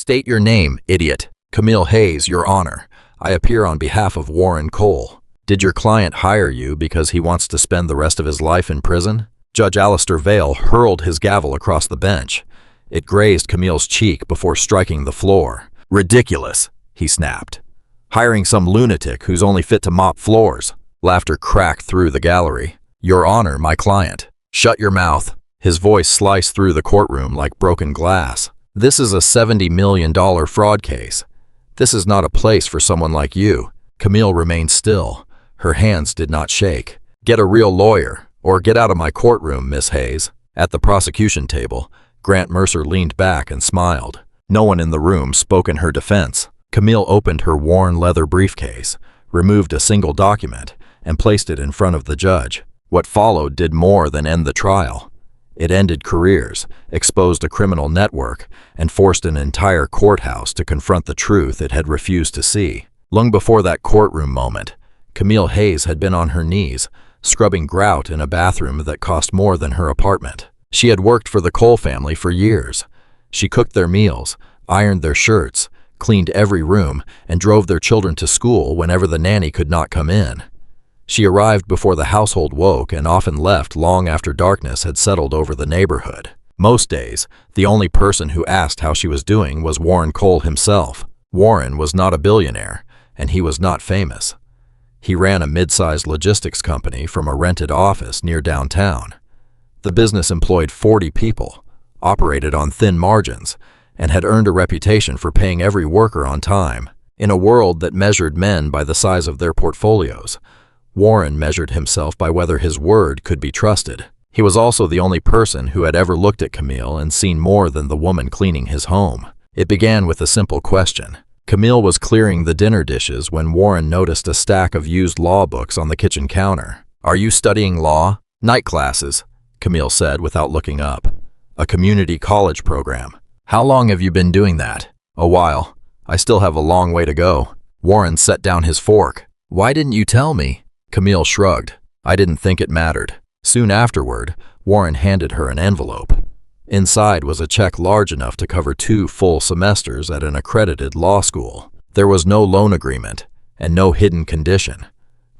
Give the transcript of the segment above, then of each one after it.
State your name, idiot. Camille Hayes, Your Honor. I appear on behalf of Warren Cole. Did your client hire you because he wants to spend the rest of his life in prison? Judge Alistair Vale hurled his gavel across the bench. It grazed Camille's cheek before striking the floor. Ridiculous, he snapped. Hiring some lunatic who's only fit to mop floors. Laughter cracked through the gallery. Your Honor, my client. Shut your mouth. His voice sliced through the courtroom like broken glass. This is a $70 million fraud case. This is not a place for someone like you. Camille remained still. Her hands did not shake. Get a real lawyer, or get out of my courtroom, Miss Hayes. At the prosecution table, Grant Mercer leaned back and smiled. No one in the room spoke in her defense. Camille opened her worn leather briefcase, removed a single document, and placed it in front of the judge. What followed did more than end the trial. It ended careers, exposed a criminal network, and forced an entire courthouse to confront the truth it had refused to see. Long before that courtroom moment, Camille Hayes had been on her knees, scrubbing grout in a bathroom that cost more than her apartment. She had worked for the Cole family for years. She cooked their meals, ironed their shirts, cleaned every room, and drove their children to school whenever the nanny could not come in. She arrived before the household woke and often left long after darkness had settled over the neighborhood. Most days, the only person who asked how she was doing was Warren Cole himself. Warren was not a billionaire, and he was not famous. He ran a mid-sized logistics company from a rented office near downtown. The business employed 40 people, operated on thin margins, and had earned a reputation for paying every worker on time. In a world that measured men by the size of their portfolios, Warren measured himself by whether his word could be trusted. He was also the only person who had ever looked at Camille and seen more than the woman cleaning his home. It began with a simple question. Camille was clearing the dinner dishes when Warren noticed a stack of used law books on the kitchen counter. "Are you studying law?" "Night classes," Camille said without looking up. "A community college program." "How long have you been doing that?" "A while. I still have a long way to go." Warren set down his fork. "Why didn't you tell me?" Camille shrugged. "I didn't think it mattered." Soon afterward, Warren handed her an envelope. Inside was a check large enough to cover 2 full semesters at an accredited law school. There was no loan agreement and no hidden condition.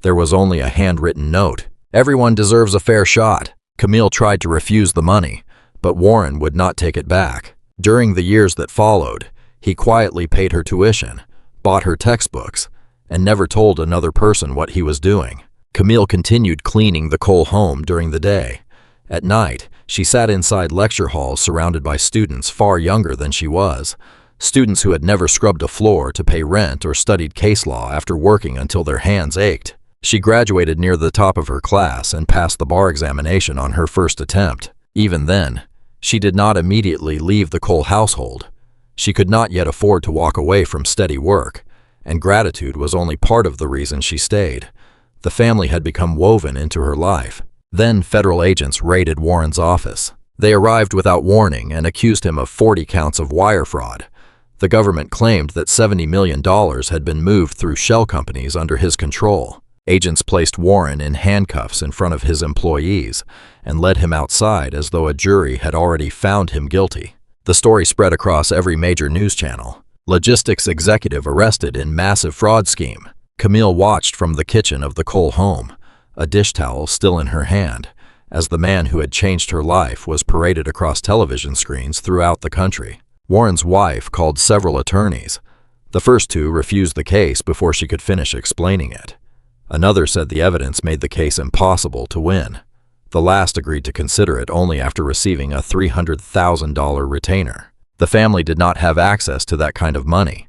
There was only a handwritten note. "Everyone deserves a fair shot." Camille tried to refuse the money, but Warren would not take it back. During the years that followed, he quietly paid her tuition, bought her textbooks, and never told another person what he was doing. Camille continued cleaning the Cole home during the day. At night, she sat inside lecture halls surrounded by students far younger than she was, students who had never scrubbed a floor to pay rent or studied case law after working until their hands ached. She graduated near the top of her class and passed the bar examination on her first attempt. Even then, she did not immediately leave the Cole household. She could not yet afford to walk away from steady work, and gratitude was only part of the reason she stayed. The family had become woven into her life. Then federal agents raided Warren's office. They arrived without warning and accused him of 40 counts of wire fraud. The government claimed that $70 million had been moved through shell companies under his control. Agents placed Warren in handcuffs in front of his employees and led him outside as though a jury had already found him guilty. The story spread across every major news channel. Logistics executive arrested in massive fraud scheme. Camille watched from the kitchen of the Cole home, a dish towel still in her hand, as the man who had changed her life was paraded across television screens throughout the country. Warren's wife called several attorneys. The first 2 refused the case before she could finish explaining it. Another said the evidence made the case impossible to win. The last agreed to consider it only after receiving a $300,000 retainer. The family did not have access to that kind of money.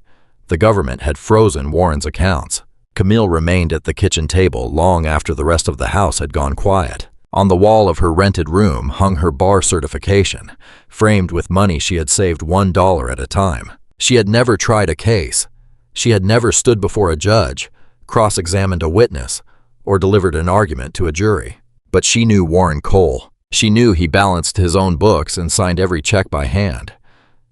The government had frozen Warren's accounts. Camille remained at the kitchen table long after the rest of the house had gone quiet. On the wall of her rented room hung her bar certification, framed with money she had saved $1 at a time. She had never tried a case. She had never stood before a judge, cross-examined a witness, or delivered an argument to a jury. But she knew Warren Cole. She knew he balanced his own books and signed every check by hand.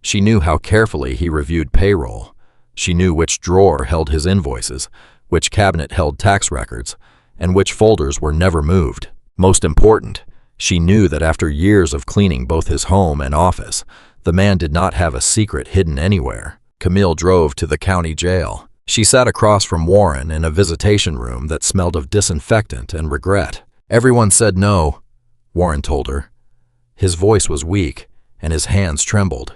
She knew how carefully he reviewed payroll. She knew which drawer held his invoices, which cabinet held tax records, and which folders were never moved. Most important, she knew that after years of cleaning both his home and office, The man did not have a secret hidden anywhere. Camille drove to the county jail. She sat across from Warren in a visitation room that smelled of disinfectant and regret. "Everyone said no," Warren told her. His voice was weak, and his hands trembled.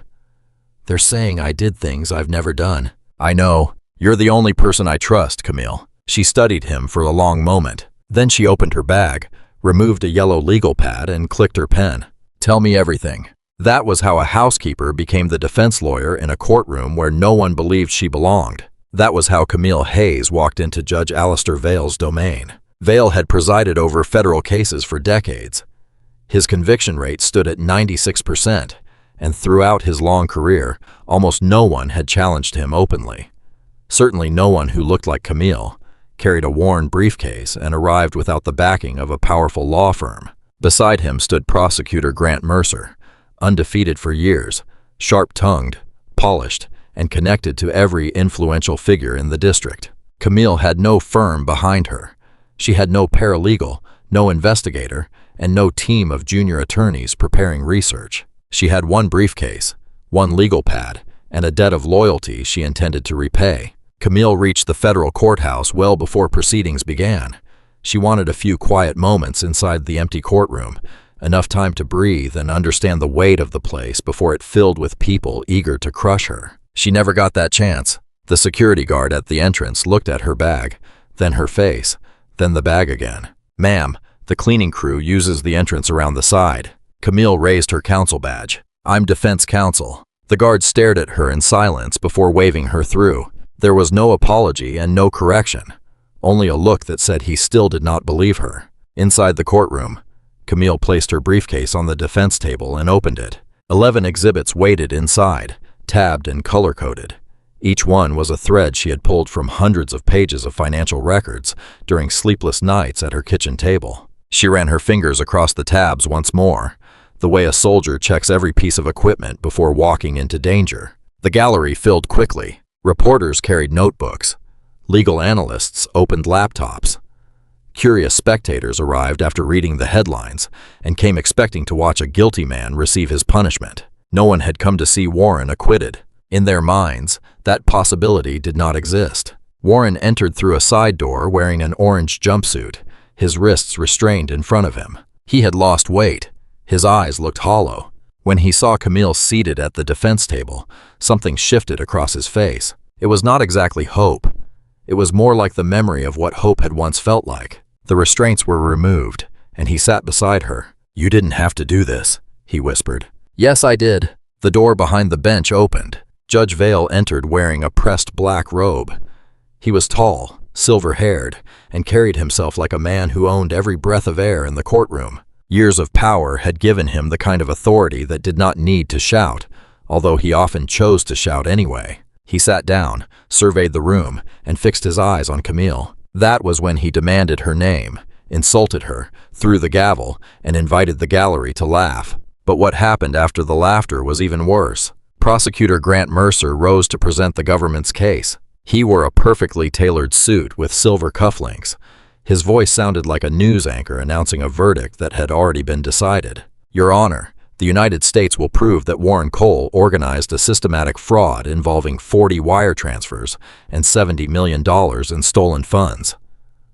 "They're saying I did things I've never done." "I know. You're the only person I trust, Camille." She studied him for a long moment. Then she opened her bag, removed a yellow legal pad, and clicked her pen. "Tell me everything." That was how a housekeeper became the defense lawyer in a courtroom where no one believed she belonged. That was how Camille Hayes walked into Judge Alistair Vale's domain. Vale had presided over federal cases for decades. His conviction rate stood at 96%, and throughout his long career, almost no one had challenged him openly. Certainly no one who looked like Camille, carried a worn briefcase, and arrived without the backing of a powerful law firm. Beside him stood prosecutor Grant Mercer, undefeated for years, sharp-tongued, polished, and connected to every influential figure in the district. Camille had no firm behind her. She had no paralegal, no investigator, and no team of junior attorneys preparing research. She had one briefcase, one legal pad, and a debt of loyalty she intended to repay. Camille reached the federal courthouse well before proceedings began. She wanted a few quiet moments inside the empty courtroom, enough time to breathe and understand the weight of the place before it filled with people eager to crush her. She never got that chance. The security guard at the entrance looked at her bag, then her face, then the bag again. "Ma'am, the cleaning crew uses the entrance around the side." Camille raised her counsel badge. "I'm defense counsel." The guard stared at her in silence before waving her through. There was no apology and no correction, only a look that said he still did not believe her. Inside the courtroom, Camille placed her briefcase on the defense table and opened it. 11 exhibits waited inside, tabbed and color-coded. Each one was a thread she had pulled from hundreds of pages of financial records during sleepless nights at her kitchen table. She ran her fingers across the tabs once more, the way a soldier checks every piece of equipment before walking into danger. The gallery filled quickly. Reporters carried notebooks. Legal analysts opened laptops. Curious spectators arrived after reading the headlines and came expecting to watch a guilty man receive his punishment. No one had come to see Warren acquitted. In their minds, that possibility did not exist. Warren entered through a side door wearing an orange jumpsuit, his wrists restrained in front of him. He had lost weight. His eyes looked hollow. When he saw Camille seated at the defense table, something shifted across his face. It was not exactly hope. It was more like the memory of what hope had once felt like. The restraints were removed, and he sat beside her. "You didn't have to do this," he whispered. "Yes, I did." The door behind the bench opened. Judge Vale entered wearing a pressed black robe. He was tall, silver-haired, and carried himself like a man who owned every breath of air in the courtroom. Years of power had given him the kind of authority that did not need to shout, although he often chose to shout anyway. He sat down, surveyed the room, and fixed his eyes on Camille. That was when he demanded her name, insulted her, threw the gavel, and invited the gallery to laugh. But what happened after the laughter was even worse. Prosecutor Grant Mercer rose to present the government's case. He wore a perfectly tailored suit with silver cufflinks. His voice sounded like a news anchor announcing a verdict that had already been decided. "Your Honor, the United States will prove that Warren Cole organized a systematic fraud involving 40 wire transfers and $70 million in stolen funds.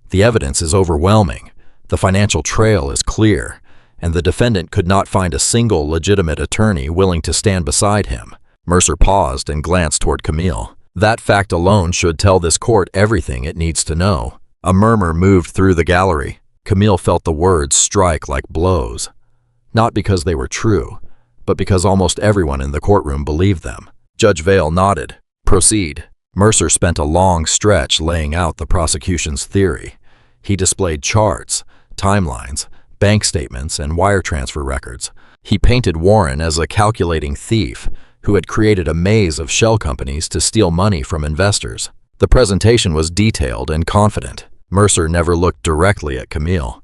The evidence is overwhelming, the financial trail is clear, and the defendant could not find a single legitimate attorney willing to stand beside him." Mercer paused and glanced toward Camille. "That fact alone should tell this court everything it needs to know." A murmur moved through the gallery. Camille felt the words strike like blows. Not because they were true, but because almost everyone in the courtroom believed them. Judge Vale nodded. "Proceed." Mercer spent a long stretch laying out the prosecution's theory. He displayed charts, timelines, bank statements, and wire transfer records. He painted Warren as a calculating thief who had created a maze of shell companies to steal money from investors. The presentation was detailed and confident. Mercer never looked directly at Camille.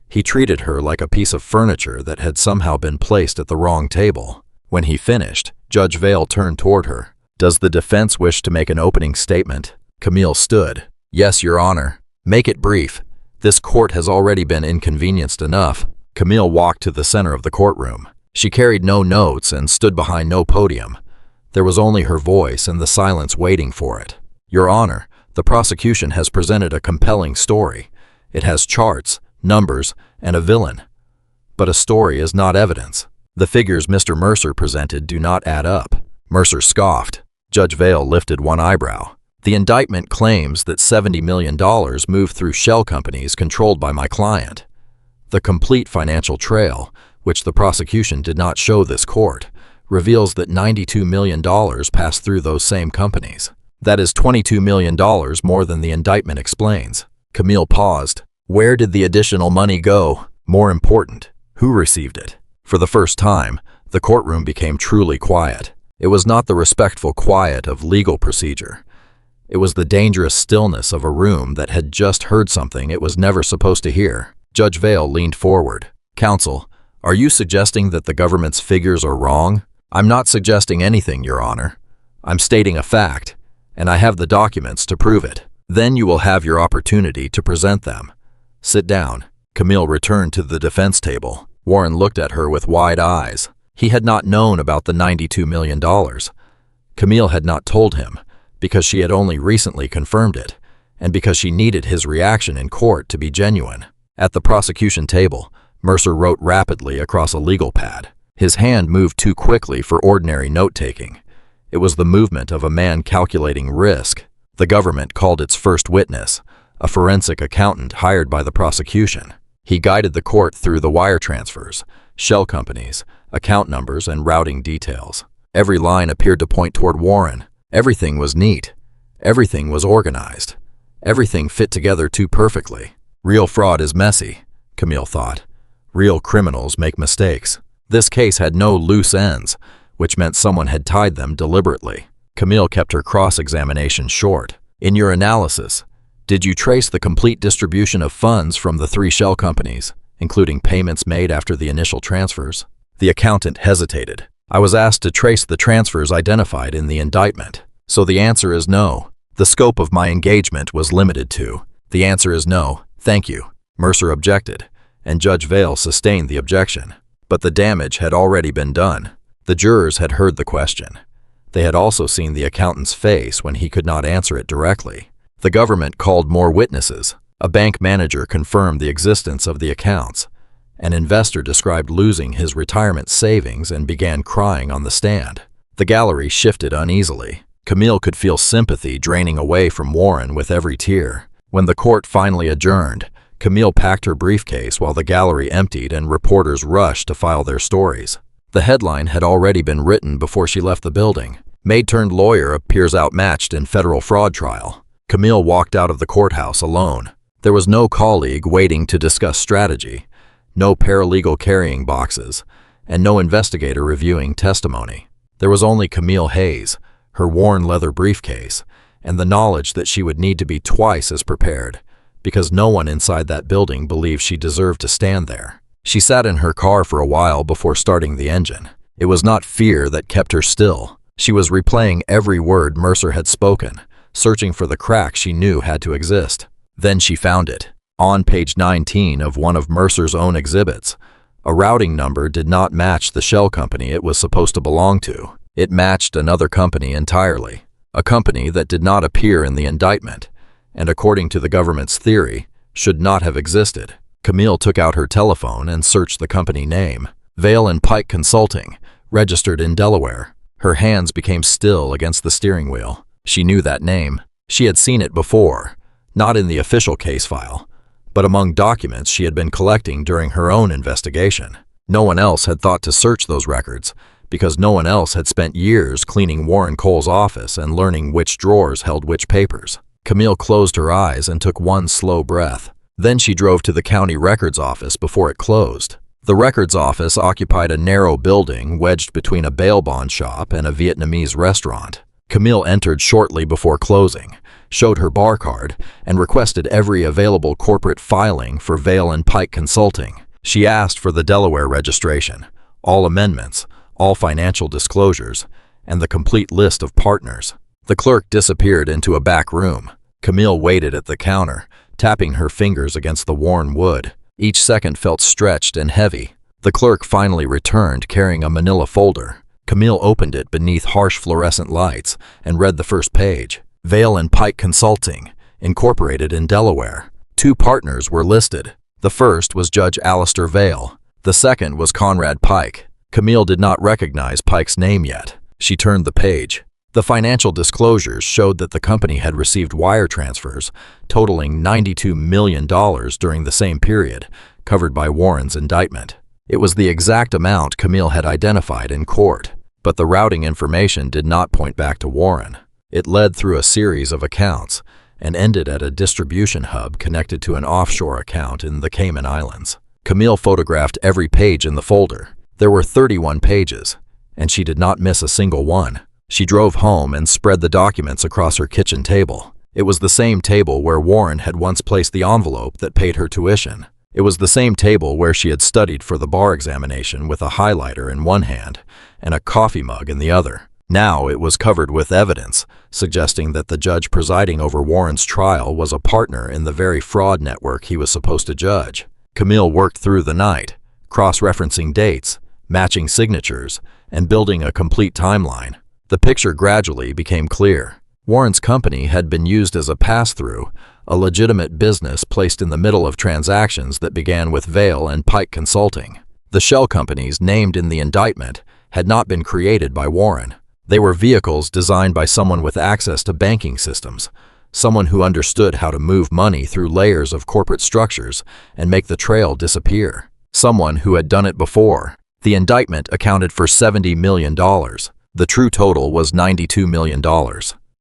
He treated her like a piece of furniture that had somehow been placed at the wrong table. When he finished, Judge Vale turned toward her. "Does the defense wish to make an opening statement?" Camille stood. "Yes, Your Honor. Make it brief. This court has already been inconvenienced enough." Camille walked to the center of the courtroom. She carried no notes and stood behind no podium. There was only her voice and the silence waiting for it. Your Honor, the prosecution has presented a compelling story. It has charts, numbers, and a villain. But a story is not evidence. The figures Mr. Mercer presented do not add up. Mercer scoffed. Judge Vale lifted one eyebrow. The indictment claims that $70 million moved through shell companies controlled by my client. The complete financial trail, which the prosecution did not show this court, reveals that $92 million passed through those same companies. That is $22 million more than the indictment explains. Camille paused. Where did the additional money go? More important, who received it? For the first time, the courtroom became truly quiet. It was not the respectful quiet of legal procedure. It was the dangerous stillness of a room that had just heard something it was never supposed to hear. Judge Vale leaned forward. Counsel, are you suggesting that the government's figures are wrong? I'm not suggesting anything, Your Honor. I'm stating a fact, and I have the documents to prove it. Then you will have your opportunity to present them. Sit down. Camille returned to the defense table. Warren looked at her with wide eyes. He had not known about the $92 million. Camille had not told him, because she had only recently confirmed it, and because she needed his reaction in court to be genuine. At the prosecution table, Mercer wrote rapidly across a legal pad. His hand moved too quickly for ordinary note-taking. It was the movement of a man calculating risk. The government called its first witness, a forensic accountant hired by the prosecution. He guided the court through the wire transfers, shell companies, account numbers, and routing details. Every line appeared to point toward Warren. Everything was neat. Everything was organized. Everything fit together too perfectly. Real fraud is messy, Camille thought. Real criminals make mistakes. This case had no loose ends, which meant someone had tied them deliberately. Camille kept her cross-examination short. In your analysis, did you trace the complete distribution of funds from the 3 shell companies, including payments made after the initial transfers? The accountant hesitated. I was asked to trace the transfers identified in the indictment, so the answer is no. The scope of my engagement was limited to. The answer is no, thank you. Mercer objected, and Judge Vale sustained the objection. But the damage had already been done. The jurors had heard the question. They had also seen the accountant's face when he could not answer it directly. The government called more witnesses. A bank manager confirmed the existence of the accounts. An investor described losing his retirement savings and began crying on the stand. The gallery shifted uneasily. Camille could feel sympathy draining away from Warren with every tear. When the court finally adjourned, Camille packed her briefcase while the gallery emptied and reporters rushed to file their stories. The headline had already been written before she left the building. Maid turned lawyer appears outmatched in federal fraud trial. Camille walked out of the courthouse alone. There was no colleague waiting to discuss strategy, no paralegal carrying boxes, and no investigator reviewing testimony. There was only Camille Hayes, her worn leather briefcase, and the knowledge that she would need to be twice as prepared, because no one inside that building believed she deserved to stand there. She sat in her car for a while before starting the engine. It was not fear that kept her still. She was replaying every word Mercer had spoken, searching for the crack she knew had to exist. Then she found it. On page 19 of one of Mercer's own exhibits, a routing number did not match the shell company it was supposed to belong to. It matched another company entirely, a company that did not appear in the indictment, and according to the government's theory, should not have existed. Camille took out her telephone and searched the company name. Vale and Pike Consulting, registered in Delaware. Her hands became still against the steering wheel. She knew that name. She had seen it before, not in the official case file, but among documents she had been collecting during her own investigation. No one else had thought to search those records, because no one else had spent years cleaning Warren Cole's office and learning which drawers held which papers. Camille closed her eyes and took one slow breath. Then she drove to the county records office before it closed. The records office occupied a narrow building wedged between a bail bond shop and a Vietnamese restaurant. Camille entered shortly before closing, showed her bar card, and requested every available corporate filing for Vale and Pike Consulting. She asked for the Delaware registration, all amendments, all financial disclosures, and the complete list of partners. The clerk disappeared into a back room. Camille waited at the counter, tapping her fingers against the worn wood. Each second felt stretched and heavy. The clerk finally returned carrying a manila folder. Camille opened it beneath harsh fluorescent lights and read the first page. Vale and Pike Consulting, Incorporated in Delaware. 2 partners were listed. The first was Judge Alistair Vale. The second was Conrad Pike. Camille did not recognize Pike's name yet. She turned the page. The financial disclosures showed that the company had received wire transfers totaling $92 million during the same period, covered by Warren's indictment. It was the exact amount Camille had identified in court, but the routing information did not point back to Warren. It led through a series of accounts and ended at a distribution hub connected to an offshore account in the Cayman Islands. Camille photographed every page in the folder. There were 31 pages, and she did not miss a single one. She drove home and spread the documents across her kitchen table. It was the same table where Warren had once placed the envelope that paid her tuition. It was the same table where she had studied for the bar examination with a highlighter in one hand and a coffee mug in the other. Now it was covered with evidence, suggesting that the judge presiding over Warren's trial was a partner in the very fraud network he was supposed to judge. Camille worked through the night, cross-referencing dates, matching signatures, and building a complete timeline. The picture gradually became clear. Warren's company had been used as a pass-through, a legitimate business placed in the middle of transactions that began with Vale and Pike Consulting. The shell companies named in the indictment had not been created by Warren. They were vehicles designed by someone with access to banking systems, someone who understood how to move money through layers of corporate structures and make the trail disappear. Someone who had done it before. The indictment accounted for $70 million. The true total was $92 million.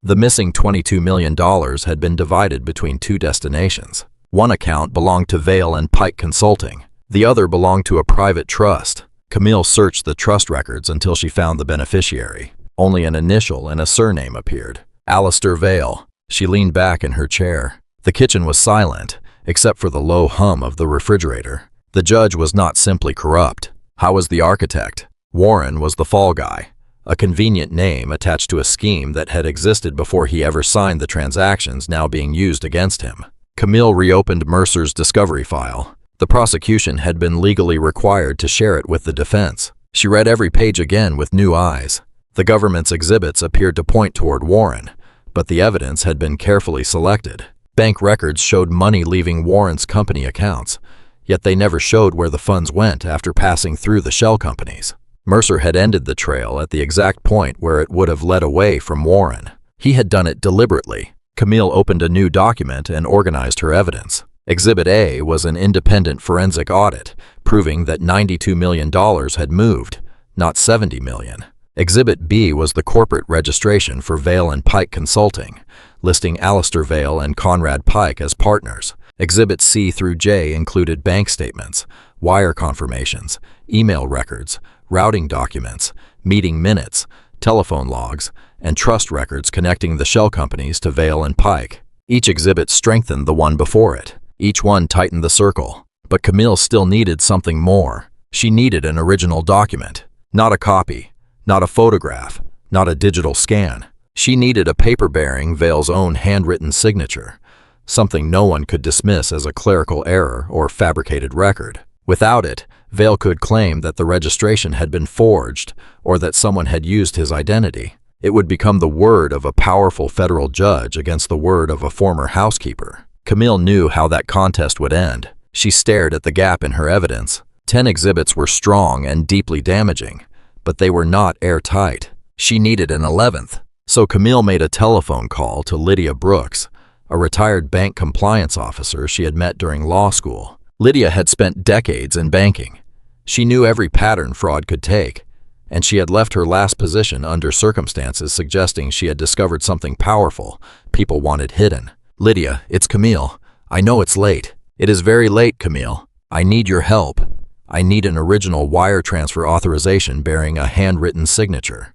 The missing $22 million had been divided between 2 destinations. One account belonged to Vale and Pike Consulting. The other belonged to a private trust. Camille searched the trust records until she found the beneficiary. Only an initial and a surname appeared. Alistair Vale. She leaned back in her chair. The kitchen was silent, except for the low hum of the refrigerator. The judge was not simply corrupt. How was the architect? Warren was the fall guy, a convenient name attached to a scheme that had existed before he ever signed the transactions now being used against him. Camille reopened Mercer's discovery file. The prosecution had been legally required to share it with the defense. She read every page again with new eyes. The government's exhibits appeared to point toward Warren, but the evidence had been carefully selected. Bank records showed money leaving Warren's company accounts, yet they never showed where the funds went after passing through the shell companies. Mercer had ended the trail at the exact point where it would have led away from Warren. He had done it deliberately. Camille opened a new document and organized her evidence. Exhibit A was an independent forensic audit, proving that $92 million had moved, not $70 million. Exhibit B was the corporate registration for Vale and Pike Consulting, listing Alistair Vale and Conrad Pike as partners. Exhibits C through J included bank statements, wire confirmations, email records, routing documents, meeting minutes, telephone logs, and trust records connecting the shell companies to Vale and Pike. Each exhibit strengthened the one before it. Each one tightened the circle. But Camille still needed something more. She needed an original document, not a copy, not a photograph, not a digital scan. She needed a paper bearing Vale's own handwritten signature, something no one could dismiss as a clerical error or fabricated record. Without it, Vale could claim that the registration had been forged or that someone had used his identity. It would become the word of a powerful federal judge against the word of a former housekeeper. Camille knew how that contest would end. She stared at the gap in her evidence. 10 exhibits were strong and deeply damaging, but they were not airtight. She needed an 11th. So Camille made a telephone call to Lydia Brooks, a retired bank compliance officer she had met during law school. Lydia had spent decades in banking. She knew every pattern fraud could take, and she had left her last position under circumstances suggesting she had discovered something powerful people wanted hidden. "Lydia, it's Camille. I know it's late. It is very late, Camille. I need your help. I need an original wire transfer authorization bearing a handwritten signature.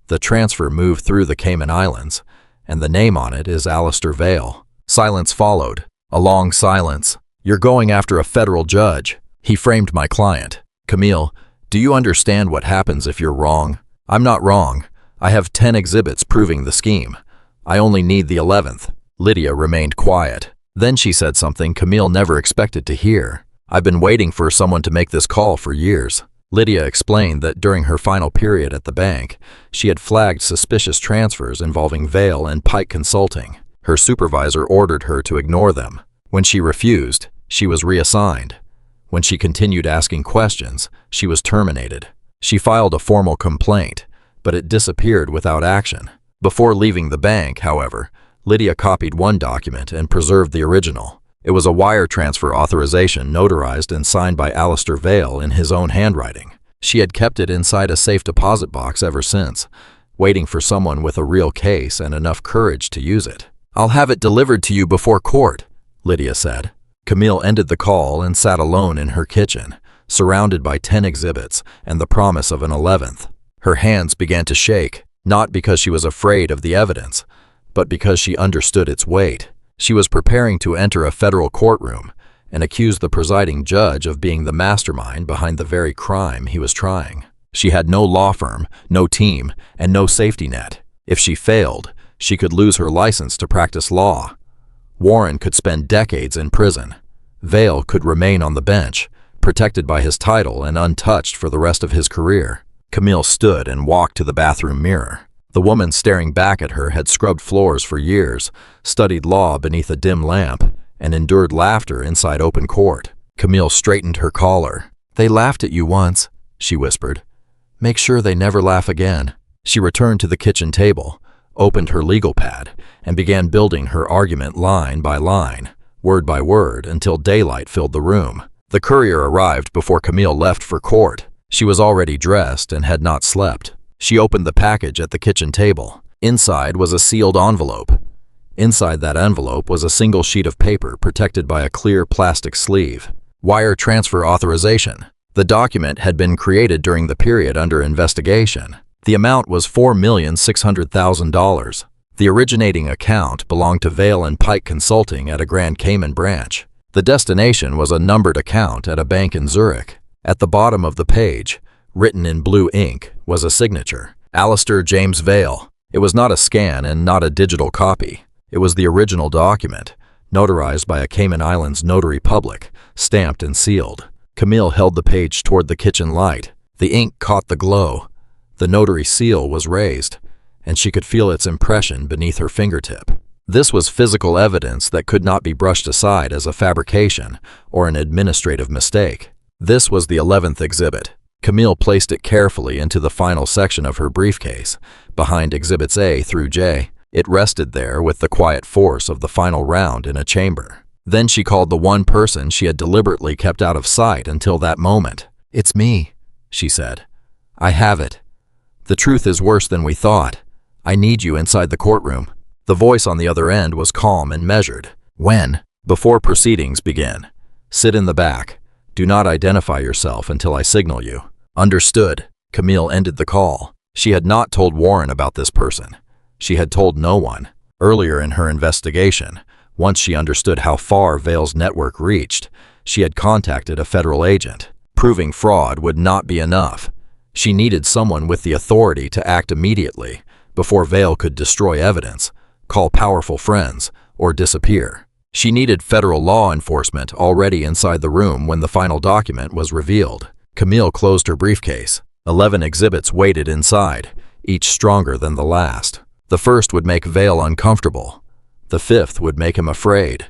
The transfer moved through the Cayman Islands, and the name on it is Alistair Vale." Silence followed. A long silence. "You're going after a federal judge. He framed my client. Camille, do you understand what happens if you're wrong?" "I'm not wrong. I have 10 exhibits proving the scheme. I only need the 11th. Lydia remained quiet. Then she said something Camille never expected to hear. "I've been waiting for someone to make this call for years." Lydia explained that during her final period at the bank, she had flagged suspicious transfers involving Vale and Pike Consulting. Her supervisor ordered her to ignore them. When she refused, she was reassigned. When she continued asking questions, she was terminated. She filed a formal complaint, but it disappeared without action. Before leaving the bank, however, Lydia copied one document and preserved the original. It was a wire transfer authorization notarized and signed by Alistair Vale in his own handwriting. She had kept it inside a safe deposit box ever since, waiting for someone with a real case and enough courage to use it. "I'll have it delivered to you before court," Lydia said. Camille ended the call and sat alone in her kitchen, surrounded by 10 exhibits and the promise of an 11th. Her hands began to shake, not because she was afraid of the evidence, but because she understood its weight. She was preparing to enter a federal courtroom and accuse the presiding judge of being the mastermind behind the very crime he was trying. She had no law firm, no team, and no safety net. If she failed, she could lose her license to practice law. Warren could spend decades in prison. Vale could remain on the bench, protected by his title and untouched for the rest of his career. Camille stood and walked to the bathroom mirror. The woman staring back at her had scrubbed floors for years, studied law beneath a dim lamp, and endured laughter inside open court. Camille straightened her collar. "They laughed at you once," she whispered. "Make sure they never laugh again." She returned to the kitchen table, opened her legal pad, and began building her argument line by line, word by word, until daylight filled the room. The courier arrived before Camille left for court. She was already dressed and had not slept. She opened the package at the kitchen table. Inside was a sealed envelope. Inside that envelope was a single sheet of paper protected by a clear plastic sleeve. Wire transfer authorization. The document had been created during the period under investigation. The amount was $4,600,000. The originating account belonged to Vale and Pike Consulting at a Grand Cayman branch. The destination was a numbered account at a bank in Zurich. At the bottom of the page, written in blue ink, was a signature, Alistair James Vale. It was not a scan and not a digital copy. It was the original document, notarized by a Cayman Islands notary public, stamped and sealed. Camille held the page toward the kitchen light. The ink caught the glow. The notary seal was raised, and she could feel its impression beneath her fingertip. This was physical evidence that could not be brushed aside as a fabrication or an administrative mistake. This was the 11th exhibit. Camille placed it carefully into the final section of her briefcase, behind exhibits A through J. It rested there with the quiet force of the final round in a chamber. Then she called the one person she had deliberately kept out of sight until that moment. "It's me," she said. "I have it. The truth is worse than we thought. I need you inside the courtroom." The voice on the other end was calm and measured. "When?" "Before proceedings begin. Sit in the back. Do not identify yourself until I signal you." "Understood." Camille ended the call. She had not told Warren about this person. She had told no one. Earlier in her investigation, once she understood how far Vale's network reached, she had contacted a federal agent. Proving fraud would not be enough. She needed someone with the authority to act immediately, before Vale could destroy evidence, call powerful friends, or disappear. She needed federal law enforcement already inside the room when the final document was revealed. Camille closed her briefcase. 11 exhibits waited inside, each stronger than the last. The first would make Vale uncomfortable. The 5th would make him afraid.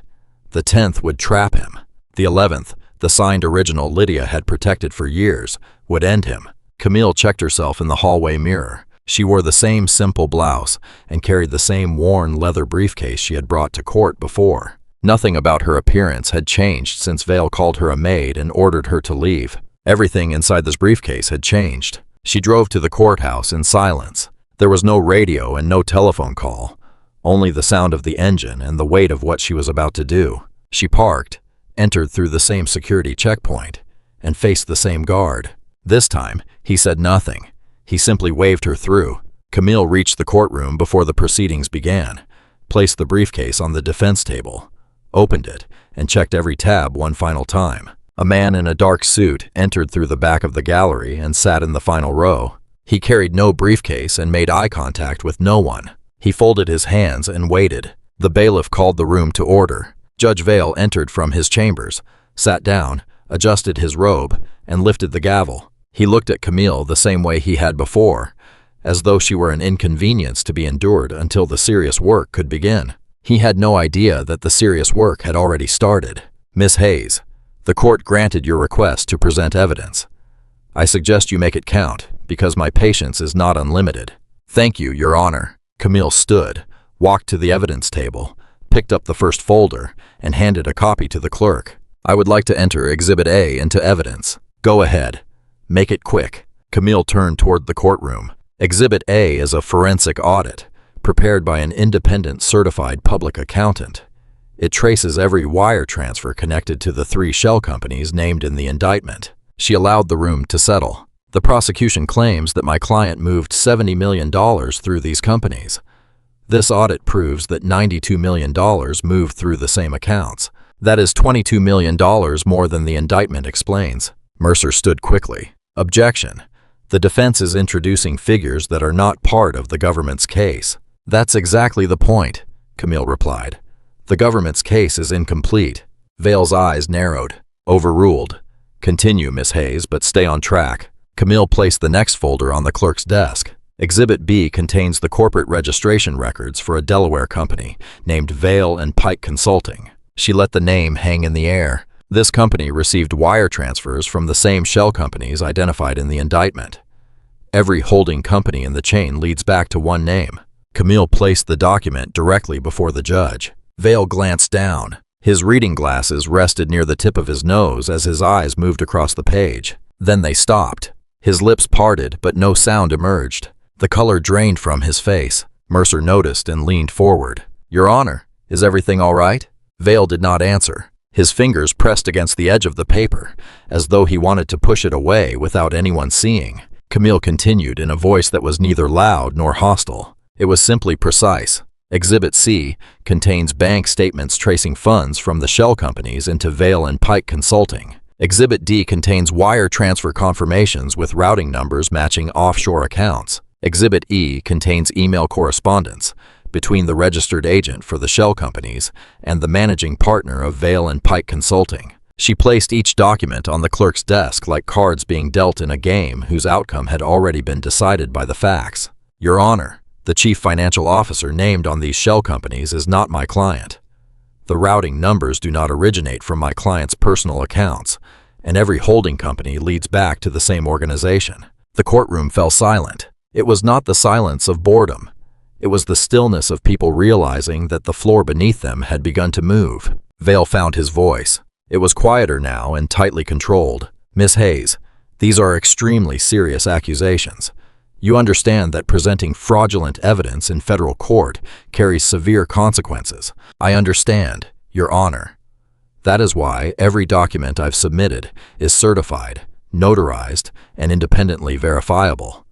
The 10th would trap him. The 11th, the signed original Lydia had protected for years, would end him. Camille checked herself in the hallway mirror. She wore the same simple blouse and carried the same worn leather briefcase she had brought to court before. Nothing about her appearance had changed since Vale called her a maid and ordered her to leave. Everything inside this briefcase had changed. She drove to the courthouse in silence. There was no radio and no telephone call, only the sound of the engine and the weight of what she was about to do. She parked, entered through the same security checkpoint, and faced the same guard. This time, he said nothing. He simply waved her through. Camille reached the courtroom before the proceedings began, placed the briefcase on the defense table, opened it, and checked every tab one final time. A man in a dark suit entered through the back of the gallery and sat in the final row. He carried no briefcase and made eye contact with no one. He folded his hands and waited. The bailiff called the room to order. Judge Vale entered from his chambers, sat down, adjusted his robe, and lifted the gavel. He looked at Camille the same way he had before, as though she were an inconvenience to be endured until the serious work could begin. He had no idea that the serious work had already started. Miss Hayes, the court granted your request to present evidence. I suggest you make it count, because my patience is not unlimited. Thank you, Your Honor. Camille stood, walked to the evidence table, picked up the first folder, and handed a copy to the clerk. I would like to enter Exhibit A into evidence. Go ahead. Make it quick. Camille turned toward the courtroom. Exhibit A is a forensic audit, prepared by an independent certified public accountant. It traces every wire transfer connected to the 3 shell companies named in the indictment. She allowed the room to settle. The prosecution claims that my client moved $70 million through these companies. This audit proves that $92 million moved through the same accounts. That is $22 million more than the indictment explains. Mercer stood quickly. Objection. The defense is introducing figures that are not part of the government's case. That's exactly the point, Camille replied. The government's case is incomplete. Vale's eyes narrowed. Overruled. Continue, Miss Hayes, but stay on track. Camille placed the next folder on the clerk's desk. Exhibit B contains the corporate registration records for a Delaware company named Vale and Pike Consulting. She let the name hang in the air. This company received wire transfers from the same shell companies identified in the indictment. Every holding company in the chain leads back to one name. Camille placed the document directly before the judge. Vale glanced down. His reading glasses rested near the tip of his nose as his eyes moved across the page. Then they stopped. His lips parted, but no sound emerged. The color drained from his face. Mercer noticed and leaned forward. Your Honor, is everything all right? Vale did not answer. His fingers pressed against the edge of the paper, as though he wanted to push it away without anyone seeing. Camille continued in a voice that was neither loud nor hostile. It was simply precise. Exhibit C contains bank statements tracing funds from the shell companies into Vale and Pike Consulting. Exhibit D contains wire transfer confirmations with routing numbers matching offshore accounts. Exhibit E contains email correspondence between the registered agent for the shell companies and the managing partner of Vale and Pike Consulting. She placed each document on the clerk's desk like cards being dealt in a game whose outcome had already been decided by the facts. Your Honor, the chief financial officer named on these shell companies is not my client. The routing numbers do not originate from my client's personal accounts, and every holding company leads back to the same organization. The courtroom fell silent. It was not the silence of boredom. It was the stillness of people realizing that the floor beneath them had begun to move. Vale found his voice. It was quieter now and tightly controlled. Miss Hayes, these are extremely serious accusations. You understand that presenting fraudulent evidence in federal court carries severe consequences. I understand, Your Honor. That is why every document I've submitted is certified, notarized, and independently verifiable.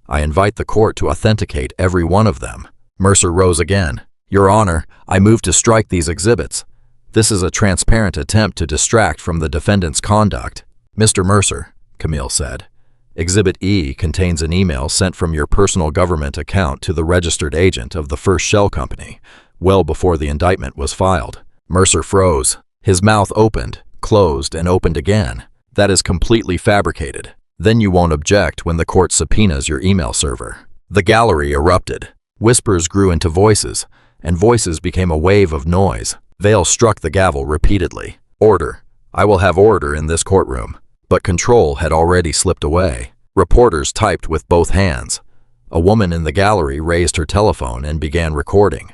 I invite the court to authenticate every one of them. Mercer rose again. Your Honor, I move to strike these exhibits. This is a transparent attempt to distract from the defendant's conduct. Mr. Mercer, Camille said. Exhibit E contains an email sent from your personal government account to the registered agent of the first shell company, well before the indictment was filed. Mercer froze. His mouth opened, closed, and opened again. That is completely fabricated. Then you won't object when the court subpoenas your email server. The gallery erupted. Whispers grew into voices, and voices became a wave of noise. Vale struck the gavel repeatedly. Order. I will have order in this courtroom. But control had already slipped away. Reporters typed with both hands. A woman in the gallery raised her telephone and began recording.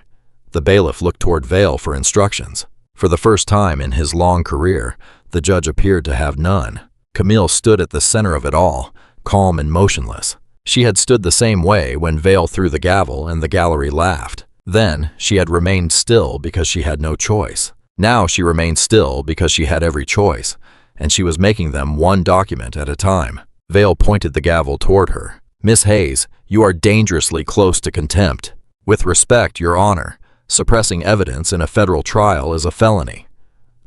The bailiff looked toward Vale for instructions. For the first time in his long career, the judge appeared to have none. Camille stood at the center of it all, calm and motionless. She had stood the same way when Vale threw the gavel and the gallery laughed. Then, she had remained still because she had no choice. Now she remained still because she had every choice, and she was making them one document at a time. Vale pointed the gavel toward her. Miss Hayes, you are dangerously close to contempt. With respect, Your Honor, suppressing evidence in a federal trial is a felony.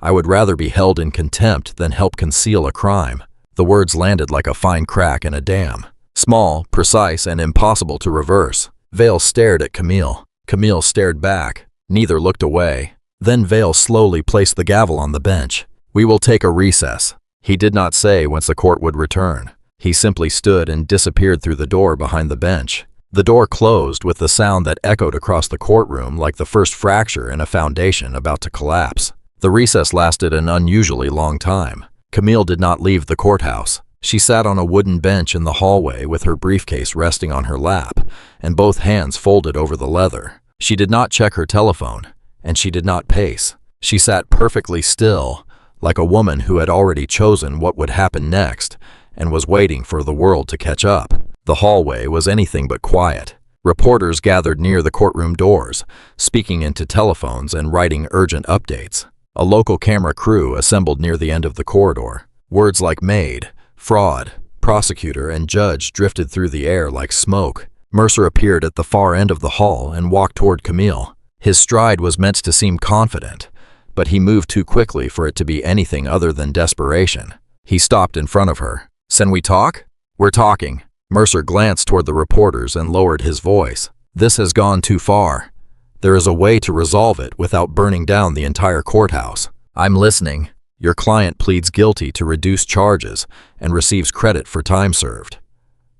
I would rather be held in contempt than help conceal a crime. The words landed like a fine crack in a dam. Small, precise, and impossible to reverse. Vale stared at Camille. Camille stared back. Neither looked away. Then Vale slowly placed the gavel on the bench. We will take a recess. He did not say whence the court would return. He simply stood and disappeared through the door behind the bench. The door closed with the sound that echoed across the courtroom like the first fracture in a foundation about to collapse. The recess lasted an unusually long time. Camille did not leave the courthouse. She sat on a wooden bench in the hallway with her briefcase resting on her lap and both hands folded over the leather. She did not check her telephone, and she did not pace. She sat perfectly still, like a woman who had already chosen what would happen next and was waiting for the world to catch up. The hallway was anything but quiet. Reporters gathered near the courtroom doors, speaking into telephones and writing urgent updates. A local camera crew assembled near the end of the corridor. Words like maid, fraud, prosecutor, and judge drifted through the air like smoke. Mercer appeared at the far end of the hall and walked toward Camille. His stride was meant to seem confident, but he moved too quickly for it to be anything other than desperation. He stopped in front of her. "Can we talk?" "We're talking." Mercer glanced toward the reporters and lowered his voice. "This has gone too far. There is a way to resolve it without burning down the entire courthouse." "I'm listening." "Your client pleads guilty to reduced charges and receives credit for time served.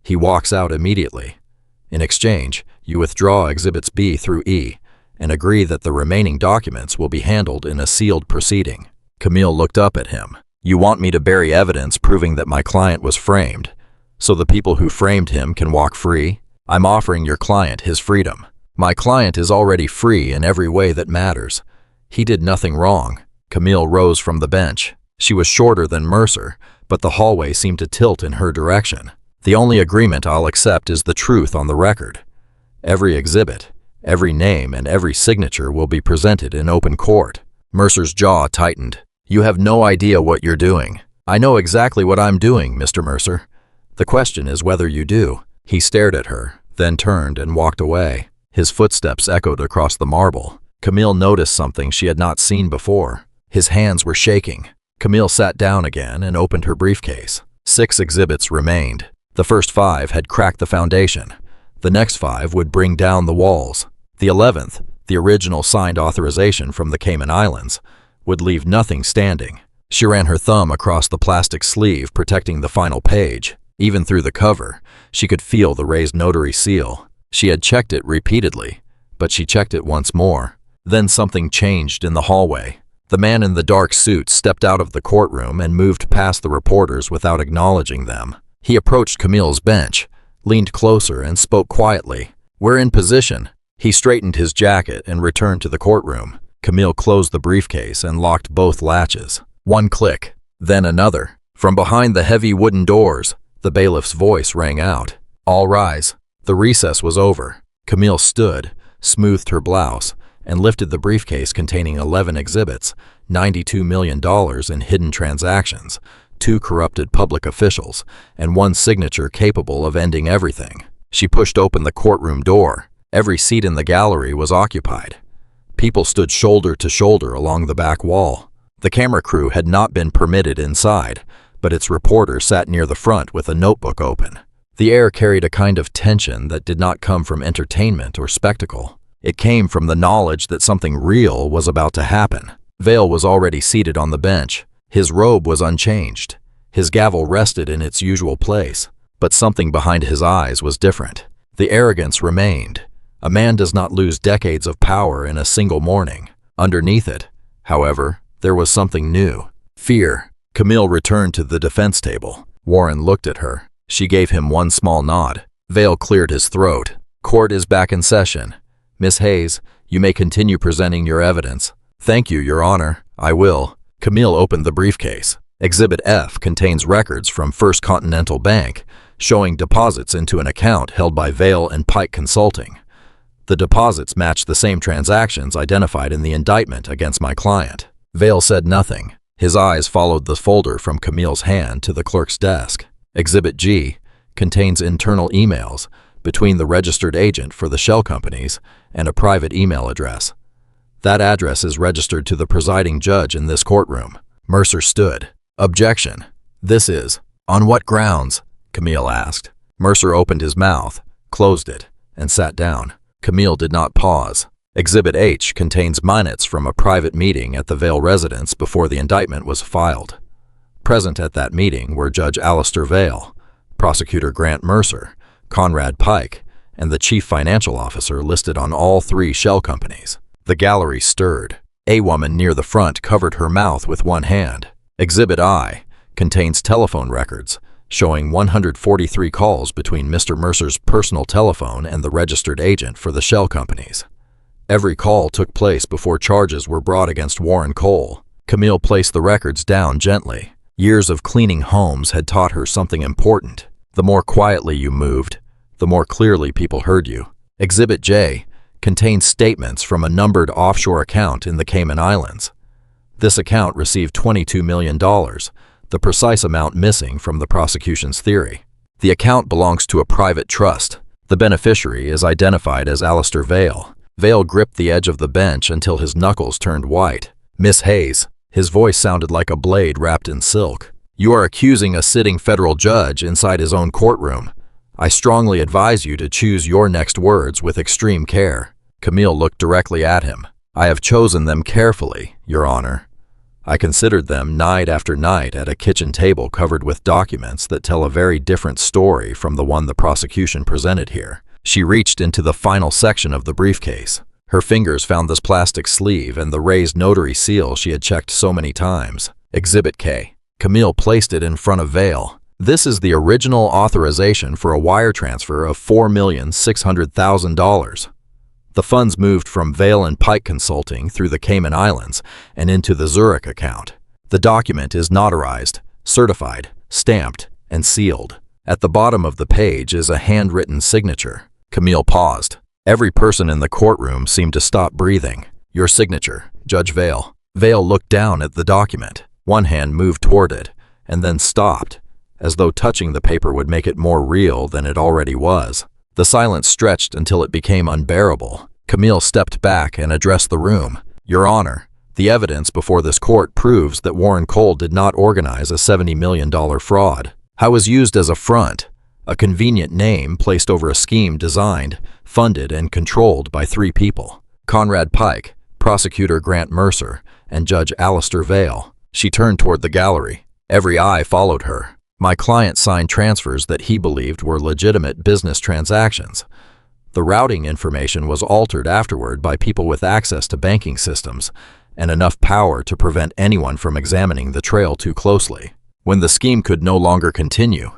He walks out immediately. In exchange, you withdraw Exhibits B through E and agree that the remaining documents will be handled in a sealed proceeding." Camille looked up at him. "You want me to bury evidence proving that my client was framed, so the people who framed him can walk free? I'm offering your client his freedom. My client is already free in every way that matters. He did nothing wrong." Camille rose from the bench. She was shorter than Mercer, but the hallway seemed to tilt in her direction. "The only agreement I'll accept is the truth on the record. Every exhibit, every name, and every signature will be presented in open court." Mercer's jaw tightened. "You have no idea what you're doing." "I know exactly what I'm doing, Mr. Mercer. The question is whether you do." He stared at her, then turned and walked away. His footsteps echoed across the marble. Camille noticed something she had not seen before. His hands were shaking. Camille sat down again and opened her briefcase. 6 exhibits remained. The first 5 had cracked the foundation. The next 5 would bring down the walls. The 11th, the original signed authorization from the Cayman Islands, would leave nothing standing. She ran her thumb across the plastic sleeve protecting the final page. Even through the cover, she could feel the raised notary seal. She had checked it repeatedly, but she checked it once more. Then something changed in the hallway. The man in the dark suit stepped out of the courtroom and moved past the reporters without acknowledging them. He approached Camille's bench, leaned closer, and spoke quietly. "We're in position." He straightened his jacket and returned to the courtroom. Camille closed the briefcase and locked both latches. One click, then another. From behind the heavy wooden doors, the bailiff's voice rang out. "All rise." The recess was over. Camille stood, smoothed her blouse, and lifted the briefcase containing 11 exhibits, $92 million in hidden transactions, 2 corrupted public officials, and 1 signature capable of ending everything. She pushed open the courtroom door. Every seat in the gallery was occupied. People stood shoulder to shoulder along the back wall. The camera crew had not been permitted inside, but its reporter sat near the front with a notebook open. The air carried a kind of tension that did not come from entertainment or spectacle. It came from the knowledge that something real was about to happen. Vale was already seated on the bench. His robe was unchanged. His gavel rested in its usual place, but something behind his eyes was different. The arrogance remained. A man does not lose decades of power in a single morning. Underneath it, however, there was something new. Fear. Camille returned to the defense table. Warren looked at her. She gave him one small nod. Vale cleared his throat. "Court is back in session. Miss Hayes, you may continue presenting your evidence." "Thank you, Your Honor. I will." Camille opened the briefcase. Exhibit F contains records from First Continental Bank, showing deposits into an account held by Vale and Pike Consulting. The deposits matched the same transactions identified in the indictment against my client. Vale said nothing. His eyes followed the folder from Camille's hand to the clerk's desk. Exhibit G contains internal emails between the registered agent for the shell companies and a private email address. That address is registered to the presiding judge in this courtroom. Mercer stood. "Objection. This is." "On what grounds?" Camille asked. Mercer opened his mouth, closed it, and sat down. Camille did not pause. Exhibit H contains minutes from a private meeting at the Vale residence before the indictment was filed. Present at that meeting were Judge Alistair Vale, Prosecutor Grant Mercer, Conrad Pike, and the Chief Financial Officer listed on all three shell companies. The gallery stirred. A woman near the front covered her mouth with one hand. Exhibit I contains telephone records showing 143 calls between Mr. Mercer's personal telephone and the registered agent for the shell companies. Every call took place before charges were brought against Warren Cole. Camille placed the records down gently. Years of cleaning homes had taught her something important. The more quietly you moved, the more clearly people heard you. Exhibit J contains statements from a numbered offshore account in the Cayman Islands. This account received $22 million, the precise amount missing from the prosecution's theory. The account belongs to a private trust. The beneficiary is identified as Alistair Vale. Vale gripped the edge of the bench until his knuckles turned white. Miss Hayes, his voice sounded like a blade wrapped in silk. You are accusing a sitting federal judge inside his own courtroom. I strongly advise you to choose your next words with extreme care. Camille looked directly at him. I have chosen them carefully, Your Honor. I considered them night after night at a kitchen table covered with documents that tell a very different story from the one the prosecution presented here. She reached into the final section of the briefcase. Her fingers found this plastic sleeve and the raised notary seal she had checked so many times. Exhibit K. Camille placed it in front of Vale. This is the original authorization for a wire transfer of $4,600,000. The funds moved from Vale and Pike Consulting through the Cayman Islands and into the Zurich account. The document is notarized, certified, stamped, and sealed. At the bottom of the page is a handwritten signature. Camille paused. Every person in the courtroom seemed to stop breathing. Your signature, Judge Vale. Vale looked down at the document. One hand moved toward it, and then stopped, as though touching the paper would make it more real than it already was. The silence stretched until it became unbearable. Camille stepped back and addressed the room. Your Honor, the evidence before this court proves that Warren Cole did not organize a $70 million fraud. How was used as a front, a convenient name placed over a scheme designed, funded, and controlled by three people: Conrad Pike, Prosecutor Grant Mercer, and Judge Alistair Vale. She turned toward the gallery. Every eye followed her. My client signed transfers that he believed were legitimate business transactions. The routing information was altered afterward by people with access to banking systems and enough power to prevent anyone from examining the trail too closely. When the scheme could no longer continue,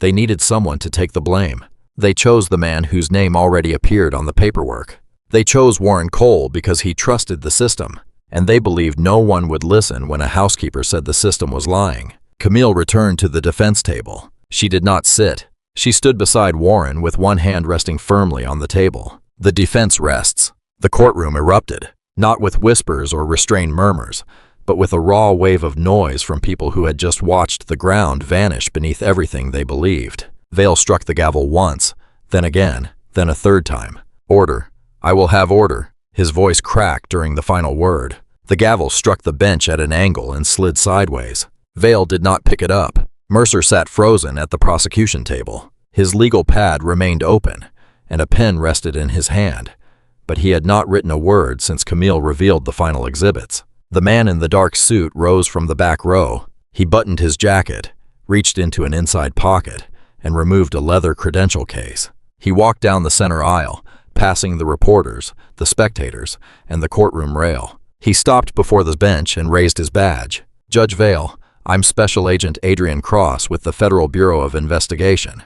they needed someone to take the blame. They chose the man whose name already appeared on the paperwork. They chose Warren Cole because he trusted the system, and they believed no one would listen when a housekeeper said the system was lying. Camille returned to the defense table. She did not sit. She stood beside Warren with one hand resting firmly on the table. The defense rests. The courtroom erupted, not with whispers or restrained murmurs, but with a raw wave of noise from people who had just watched the ground vanish beneath everything they believed. Vale struck the gavel once, then again, then a third time. Order. I will have order. His voice cracked during the final word. The gavel struck the bench at an angle and slid sideways. Vale did not pick it up. Mercer sat frozen at the prosecution table. His legal pad remained open, and a pen rested in his hand, but he had not written a word since Camille revealed the final exhibits. The man in the dark suit rose from the back row. He buttoned his jacket, reached into an inside pocket, and removed a leather credential case. He walked down the center aisle, passing the reporters, the spectators, and the courtroom rail. He stopped before the bench and raised his badge. Judge Vale, I'm Special Agent Adrian Cross with the Federal Bureau of Investigation.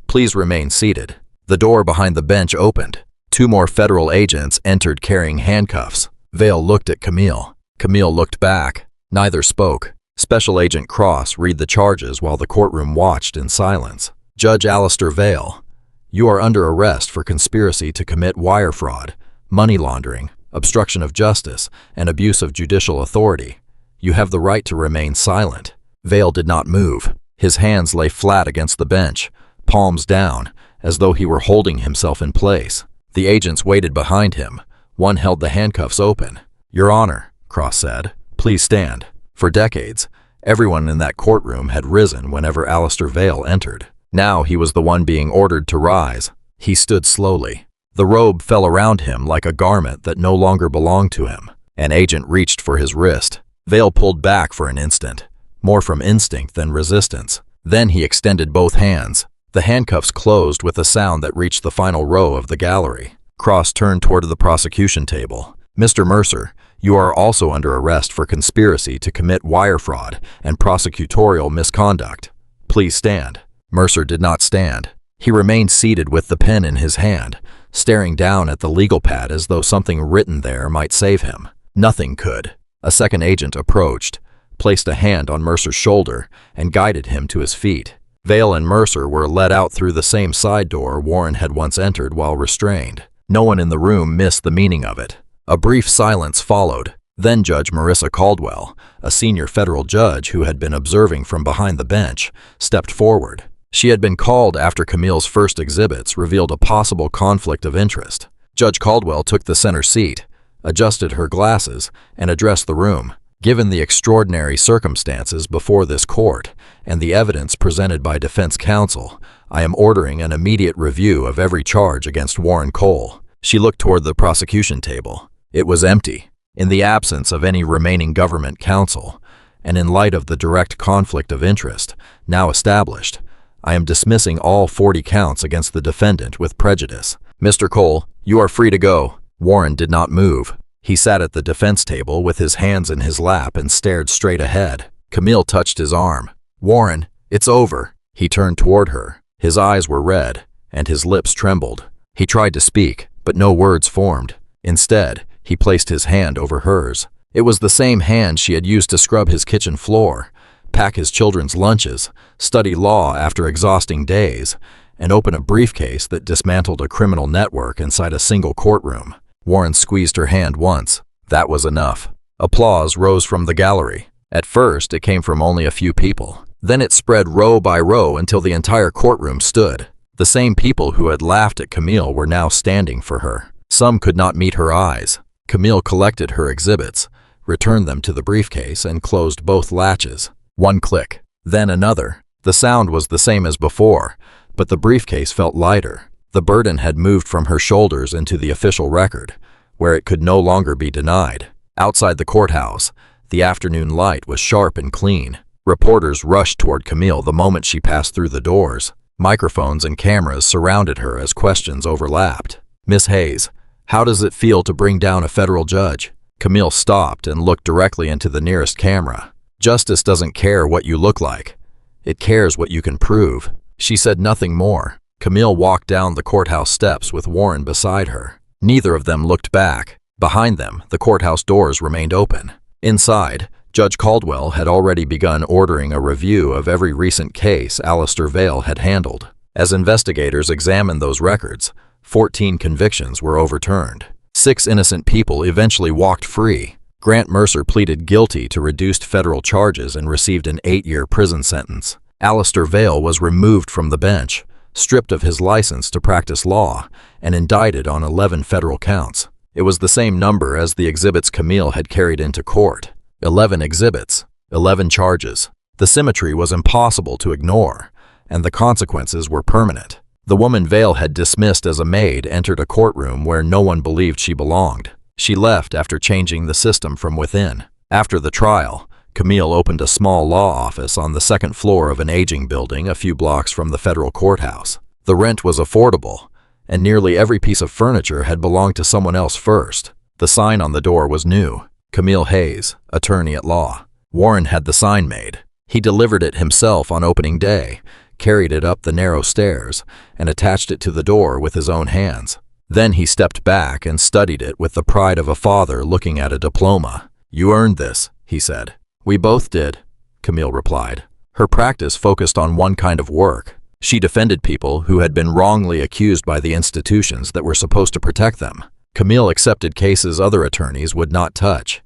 Please remain seated. The door behind the bench opened. Two more federal agents entered carrying handcuffs. Vale looked at Camille. Camille looked back. Neither spoke. Special Agent Cross read the charges while the courtroom watched in silence. Judge Alistair Vale, you are under arrest for conspiracy to commit wire fraud, money laundering, obstruction of justice, and abuse of judicial authority. You have the right to remain silent. Vale did not move. His hands lay flat against the bench, palms down, as though he were holding himself in place. The agents waited behind him. One held the handcuffs open. Your Honor, Cross said, please stand. For decades, everyone in that courtroom had risen whenever Alistair Vale entered. Now he was the one being ordered to rise. He stood slowly. The robe fell around him like a garment that no longer belonged to him. An agent reached for his wrist. Vale pulled back for an instant, more from instinct than resistance. Then he extended both hands. The handcuffs closed with a sound that reached the final row of the gallery. Cross turned toward the prosecution table. "Mr. Mercer, you are also under arrest for conspiracy to commit wire fraud and prosecutorial misconduct. Please stand." Mercer did not stand. He remained seated with the pen in his hand, staring down at the legal pad as though something written there might save him. Nothing could. A second agent approached, placed a hand on Mercer's shoulder, and guided him to his feet. Vale and Mercer were led out through the same side door Warren had once entered while restrained. No one in the room missed the meaning of it. A brief silence followed. Then Judge Marissa Caldwell, a senior federal judge who had been observing from behind the bench, stepped forward. She had been called after Camille's first exhibits revealed a possible conflict of interest. Judge Caldwell took the center seat, adjusted her glasses, and addressed the room. "Given the extraordinary circumstances before this court and the evidence presented by defense counsel, I am ordering an immediate review of every charge against Warren Cole." She looked toward the prosecution table. It was empty. In the absence of any remaining government counsel, and in light of the direct conflict of interest now established, I am dismissing all 40 counts against the defendant with prejudice. "Mr. Cole, you are free to go." Warren did not move. He sat at the defense table with his hands in his lap and stared straight ahead. Camille touched his arm. "Warren, it's over." He turned toward her. His eyes were red, and his lips trembled. He tried to speak, but no words formed. Instead, he placed his hand over hers. It was the same hand she had used to scrub his kitchen floor, pack his children's lunches, study law after exhausting days, and open a briefcase that dismantled a criminal network inside a single courtroom. Warren squeezed her hand once. That was enough. Applause rose from the gallery. At first, it came from only a few people. Then it spread row by row until the entire courtroom stood. The same people who had laughed at Camille were now standing for her. Some could not meet her eyes. Camille collected her exhibits, returned them to the briefcase, and closed both latches. One click, then another. The sound was the same as before, but the briefcase felt lighter. The burden had moved from her shoulders into the official record, where it could no longer be denied. Outside the courthouse, the afternoon light was sharp and clean. Reporters rushed toward Camille the moment she passed through the doors. Microphones and cameras surrounded her as questions overlapped. "Miss Hayes, how does it feel to bring down a federal judge?" Camille stopped and looked directly into the nearest camera. "Justice doesn't care what you look like. It cares what you can prove." She said nothing more. Camille walked down the courthouse steps with Warren beside her. Neither of them looked back. Behind them, the courthouse doors remained open. Inside, Judge Caldwell had already begun ordering a review of every recent case Alistair Vale had handled. As investigators examined those records, 14 convictions were overturned. 6 innocent people eventually walked free. Grant Mercer pleaded guilty to reduced federal charges and received an 8-year prison sentence. Alistair Vale was removed from the bench, stripped of his license to practice law, and indicted on 11 federal counts. It was the same number as the exhibits Camille had carried into court. 11 exhibits, 11 charges. The symmetry was impossible to ignore, and the consequences were permanent. The woman Vale had dismissed as a maid entered a courtroom where no one believed she belonged. She left after changing the system from within. After the trial, Camille opened a small law office on the second floor of an aging building a few blocks from the federal courthouse. The rent was affordable, and nearly every piece of furniture had belonged to someone else first. The sign on the door was new: Camille Hayes, attorney at law. Warren had the sign made. He delivered it himself on opening day, carried it up the narrow stairs, and attached it to the door with his own hands. Then he stepped back and studied it with the pride of a father looking at a diploma. "You earned this," he said. "We both did," Camille replied. Her practice focused on one kind of work. She defended people who had been wrongly accused by the institutions that were supposed to protect them. Camille accepted cases other attorneys would not touch.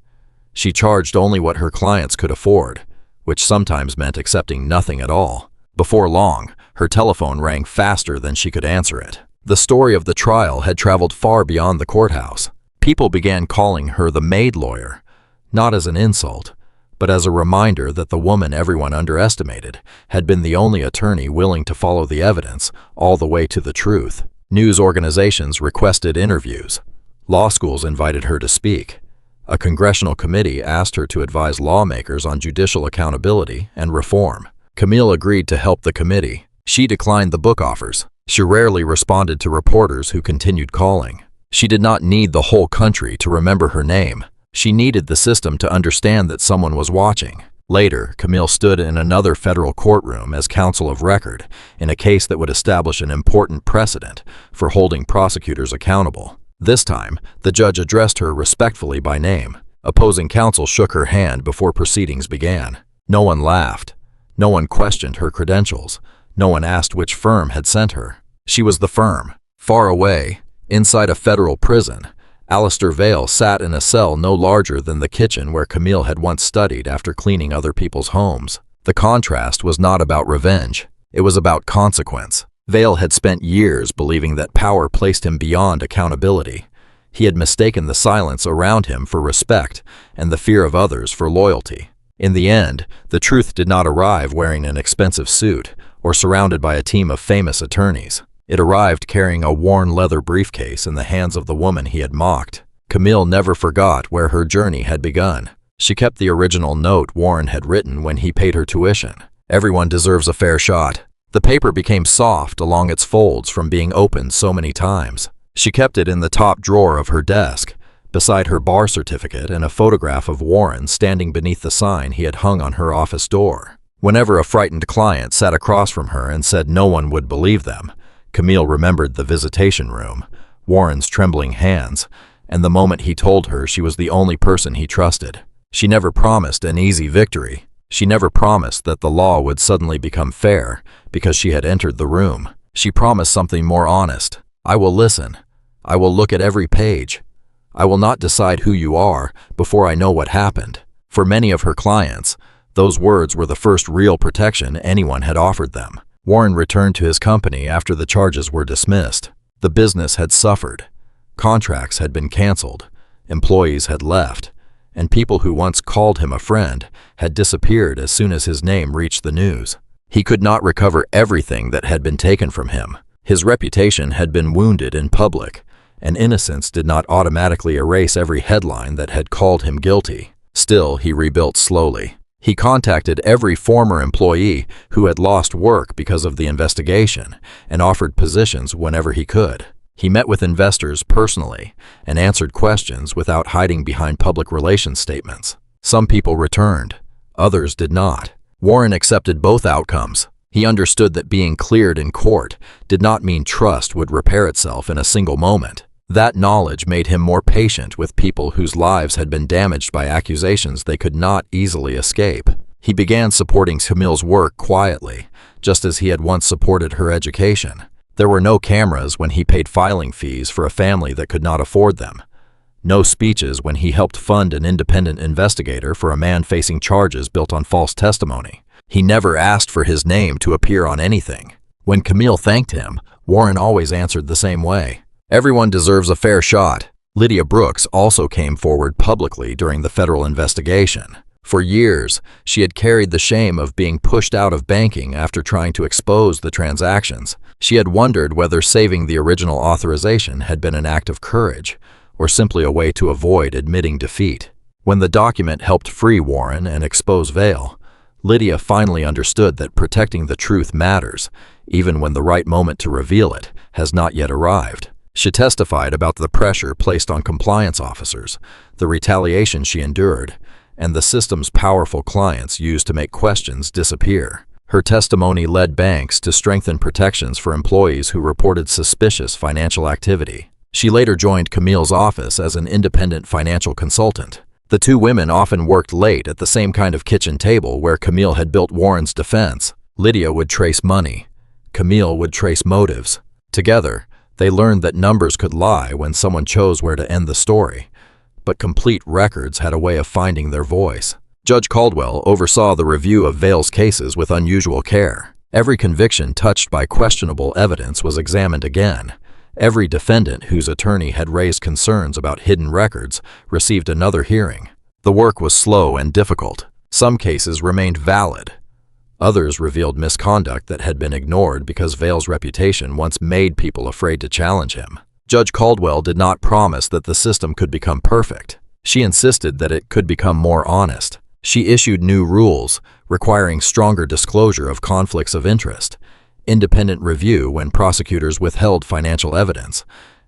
She charged only what her clients could afford, which sometimes meant accepting nothing at all. Before long, her telephone rang faster than she could answer it. The story of the trial had traveled far beyond the courthouse. People began calling her the Maid lawyer, not as an insult, but as a reminder that the woman everyone underestimated had been the only attorney willing to follow the evidence all the way to the truth. News organizations requested interviews. Law schools invited her to speak. A congressional committee asked her to advise lawmakers on judicial accountability and reform. Camille agreed to help the committee. She declined the book offers. She rarely responded to reporters who continued calling. She did not need the whole country to remember her name. She needed the system to understand that someone was watching. Later, Camille stood in another federal courtroom as counsel of record in a case that would establish an important precedent for holding prosecutors accountable. This time, the judge addressed her respectfully by name. Opposing counsel shook her hand before proceedings began. No one laughed. No one questioned her credentials. No one asked which firm had sent her. She was the firm. Far away, inside a federal prison, Alistair Vale sat in a cell no larger than the kitchen where Camille had once studied after cleaning other people's homes. The contrast was not about revenge. It was about consequence. Vale had spent years believing that power placed him beyond accountability. He had mistaken the silence around him for respect and the fear of others for loyalty. In the end, the truth did not arrive wearing an expensive suit or surrounded by a team of famous attorneys. It arrived carrying a worn leather briefcase in the hands of the woman he had mocked. Camille never forgot where her journey had begun. She kept the original note Warren had written when he paid her tuition. Everyone deserves a fair shot. The paper became soft along its folds from being opened so many times. She kept it in the top drawer of her desk, beside her bar certificate and a photograph of Warren standing beneath the sign he had hung on her office door. Whenever a frightened client sat across from her and said no one would believe them, Camille remembered the visitation room, Warren's trembling hands, and the moment he told her she was the only person he trusted. She never promised an easy victory. She never promised that the law would suddenly become fair because she had entered the room. She promised something more honest. I will listen. I will look at every page. I will not decide who you are before I know what happened. For many of her clients, those words were the first real protection anyone had offered them. Warren returned to his company after the charges were dismissed. The business had suffered. Contracts had been canceled. Employees had left. And people who once called him a friend had disappeared as soon as his name reached the news. He could not recover everything that had been taken from him. His reputation had been wounded in public, and innocence did not automatically erase every headline that had called him guilty. Still, he rebuilt slowly. He contacted every former employee who had lost work because of the investigation and offered positions whenever he could. He met with investors personally and answered questions without hiding behind public relations statements. Some people returned, others did not. Warren accepted both outcomes. He understood that being cleared in court did not mean trust would repair itself in a single moment. That knowledge made him more patient with people whose lives had been damaged by accusations they could not easily escape. He began supporting Camille's work quietly, just as he had once supported her education. There were no cameras when he paid filing fees for a family that could not afford them. No speeches when he helped fund an independent investigator for a man facing charges built on false testimony. He never asked for his name to appear on anything. When Camille thanked him, Warren always answered the same way. Everyone deserves a fair shot. Lydia Brooks also came forward publicly during the federal investigation. For years, she had carried the shame of being pushed out of banking after trying to expose the transactions. She had wondered whether saving the original authorization had been an act of courage or simply a way to avoid admitting defeat. When the document helped free Warren and expose Vale, Lydia finally understood that protecting the truth matters, even when the right moment to reveal it has not yet arrived. She testified about the pressure placed on compliance officers, the retaliation she endured, and the system's powerful clients used to make questions disappear. Her testimony led banks to strengthen protections for employees who reported suspicious financial activity. She later joined Camille's office as an independent financial consultant. The two women often worked late at the same kind of kitchen table where Camille had built Warren's defense. Lydia would trace money. Camille would trace motives. Together, they learned that numbers could lie when someone chose where to end the story, but complete records had a way of finding their voice. Judge Caldwell oversaw the review of Vale's cases with unusual care. Every conviction touched by questionable evidence was examined again. Every defendant whose attorney had raised concerns about hidden records received another hearing. The work was slow and difficult. Some cases remained valid. Others revealed misconduct that had been ignored because Vale's reputation once made people afraid to challenge him. Judge Caldwell did not promise that the system could become perfect. She insisted that it could become more honest. She issued new rules, requiring stronger disclosure of conflicts of interest, independent review when prosecutors withheld financial evidence,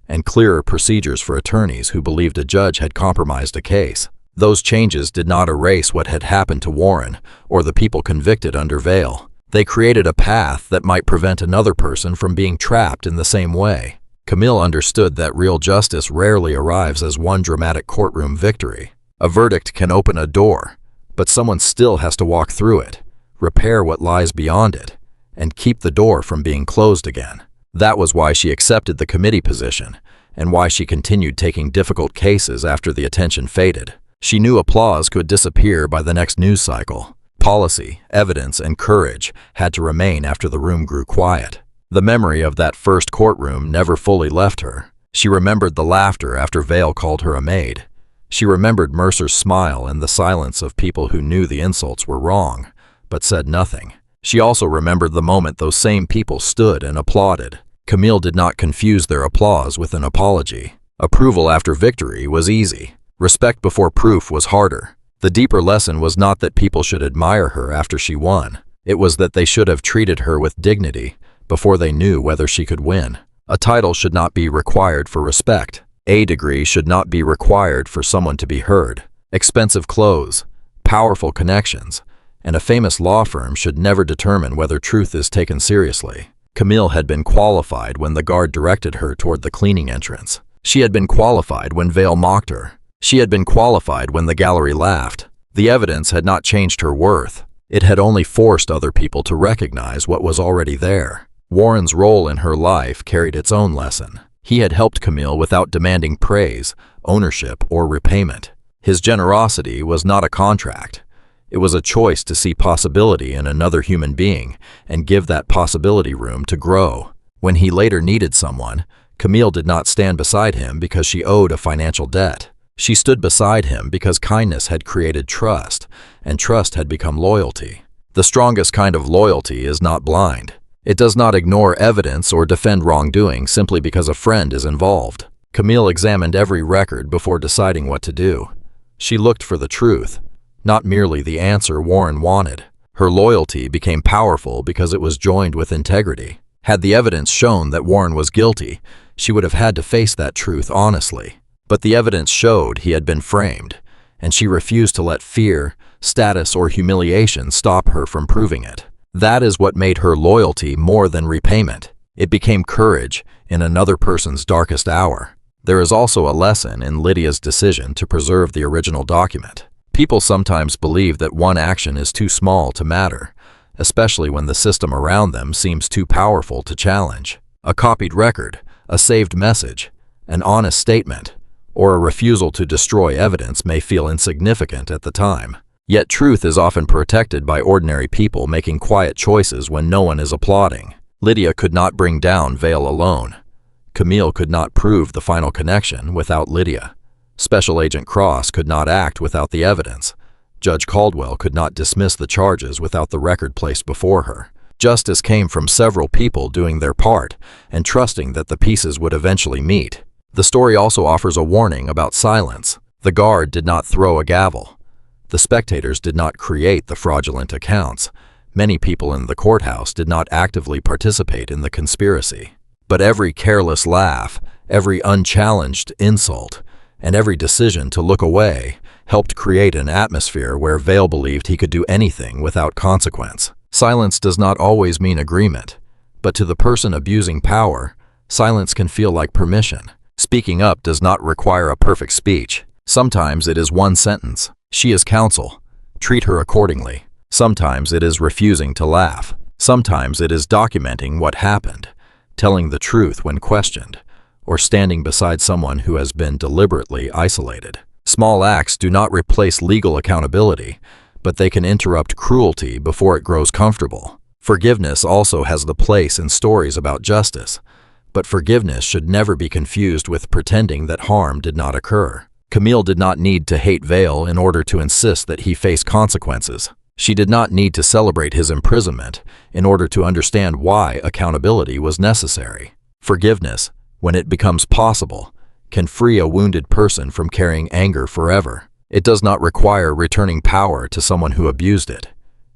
and clearer procedures for attorneys who believed a judge had compromised a case. Those changes did not erase what had happened to Warren or the people convicted under Vail. They created a path that might prevent another person from being trapped in the same way. Camille understood that real justice rarely arrives as one dramatic courtroom victory. A verdict can open a door, but someone still has to walk through it, repair what lies beyond it, and keep the door from being closed again. That was why she accepted the committee position, and why she continued taking difficult cases after the attention faded. She knew applause could disappear by the next news cycle. Policy, evidence, and courage had to remain after the room grew quiet. The memory of that first courtroom never fully left her. She remembered the laughter after Vail called her a maid. She remembered Mercer's smile and the silence of people who knew the insults were wrong, but said nothing. She also remembered the moment those same people stood and applauded. Camille did not confuse their applause with an apology. Approval after victory was easy. Respect before proof was harder. The deeper lesson was not that people should admire her after she won. It was that they should have treated her with dignity before they knew whether she could win. A title should not be required for respect. A degree should not be required for someone to be heard. Expensive clothes, powerful connections, and a famous law firm should never determine whether truth is taken seriously. Camille had been qualified when the guard directed her toward the cleaning entrance. She had been qualified when Vail mocked her. She had been qualified when the gallery laughed. The evidence had not changed her worth. It had only forced other people to recognize what was already there. Warren's role in her life carried its own lesson. He had helped Camille without demanding praise, ownership, or repayment. His generosity was not a contract. It was a choice to see possibility in another human being and give that possibility room to grow. When he later needed someone, Camille did not stand beside him because she owed a financial debt. She stood beside him because kindness had created trust, and trust had become loyalty. The strongest kind of loyalty is not blind. It does not ignore evidence or defend wrongdoing simply because a friend is involved. Camille examined every record before deciding what to do. She looked for the truth, not merely the answer Warren wanted. Her loyalty became powerful because it was joined with integrity. Had the evidence shown that Warren was guilty, she would have had to face that truth honestly. But the evidence showed he had been framed, and she refused to let fear, status, or humiliation stop her from proving it. That is what made her loyalty more than repayment. It became courage in another person's darkest hour. There is also a lesson in Lydia's decision to preserve the original document. People sometimes believe that one action is too small to matter, especially when the system around them seems too powerful to challenge. A copied record, a saved message, an honest statement, or a refusal to destroy evidence may feel insignificant at the time. Yet truth is often protected by ordinary people making quiet choices when no one is applauding. Lydia could not bring down Vail alone. Camille could not prove the final connection without Lydia. Special Agent Cross could not act without the evidence. Judge Caldwell could not dismiss the charges without the record placed before her. Justice came from several people doing their part and trusting that the pieces would eventually meet. The story also offers a warning about silence. The guard did not throw a gavel. The spectators did not create the fraudulent accounts. Many people in the courthouse did not actively participate in the conspiracy. But every careless laugh, every unchallenged insult, and every decision to look away helped create an atmosphere where Vail believed he could do anything without consequence. Silence does not always mean agreement, but to the person abusing power, silence can feel like permission. Speaking up does not require a perfect speech. Sometimes it is one sentence. She is counsel. Treat her accordingly. Sometimes it is refusing to laugh. Sometimes it is documenting what happened, telling the truth when questioned, or standing beside someone who has been deliberately isolated. Small acts do not replace legal accountability, but they can interrupt cruelty before it grows comfortable. Forgiveness also has the place in stories about justice, but forgiveness should never be confused with pretending that harm did not occur. Camille did not need to hate Vail in order to insist that he face consequences. She did not need to celebrate his imprisonment in order to understand why accountability was necessary. Forgiveness, when it becomes possible, can free a wounded person from carrying anger forever. It does not require returning power to someone who abused it.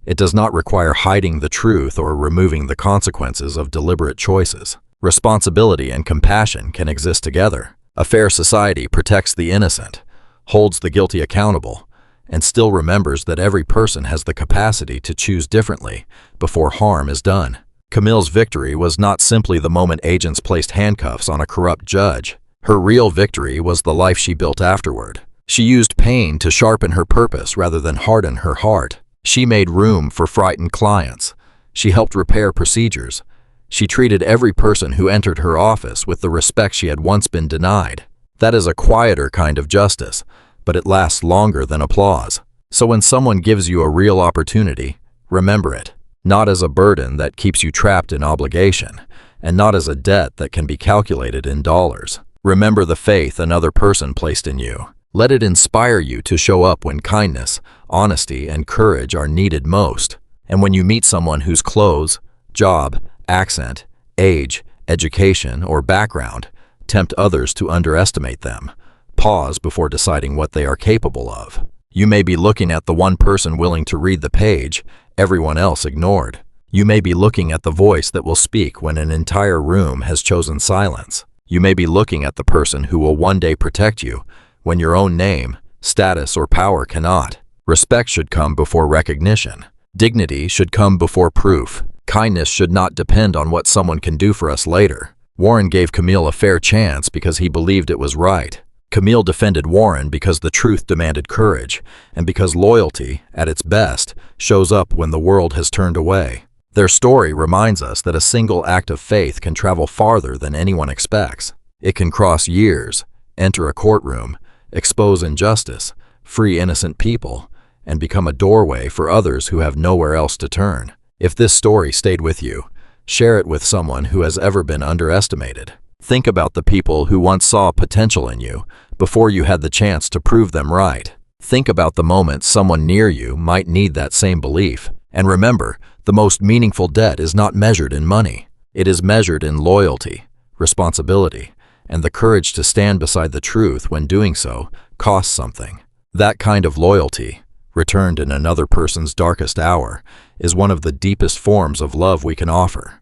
It does not require hiding the truth or removing the consequences of deliberate choices. Responsibility and compassion can exist together. A fair society protects the innocent, holds the guilty accountable, and still remembers that every person has the capacity to choose differently before harm is done. Camille's victory was not simply the moment agents placed handcuffs on a corrupt judge. Her real victory was the life she built afterward. She used pain to sharpen her purpose rather than harden her heart. She made room for frightened clients. She helped repair procedures. She treated every person who entered her office with the respect she had once been denied. That is a quieter kind of justice, but it lasts longer than applause. So when someone gives you a real opportunity, remember it, not as a burden that keeps you trapped in obligation, and not as a debt that can be calculated in dollars. Remember the faith another person placed in you. Let it inspire you to show up when kindness, honesty, and courage are needed most. And when you meet someone whose clothes, job, accent, age, education, or background tempt others to underestimate them, pause before deciding what they are capable of. You may be looking at the one person willing to read the page everyone else ignored. You may be looking at the voice that will speak when an entire room has chosen silence. You may be looking at the person who will one day protect you when your own name, status, or power cannot. Respect should come before recognition. Dignity should come before proof. Kindness should not depend on what someone can do for us later. Warren gave Camille a fair chance because he believed it was right. Camille defended Warren because the truth demanded courage, and because loyalty, at its best, shows up when the world has turned away. Their story reminds us that a single act of faith can travel farther than anyone expects. It can cross years, enter a courtroom, expose injustice, free innocent people, and become a doorway for others who have nowhere else to turn. If this story stayed with you, share it with someone who has ever been underestimated. Think about the people who once saw potential in you before you had the chance to prove them right. Think about the moment someone near you might need that same belief. And remember, the most meaningful debt is not measured in money. It is measured in loyalty, responsibility, and the courage to stand beside the truth when doing so costs something. That kind of loyalty, returned in another person's darkest hour, is one of the deepest forms of love we can offer.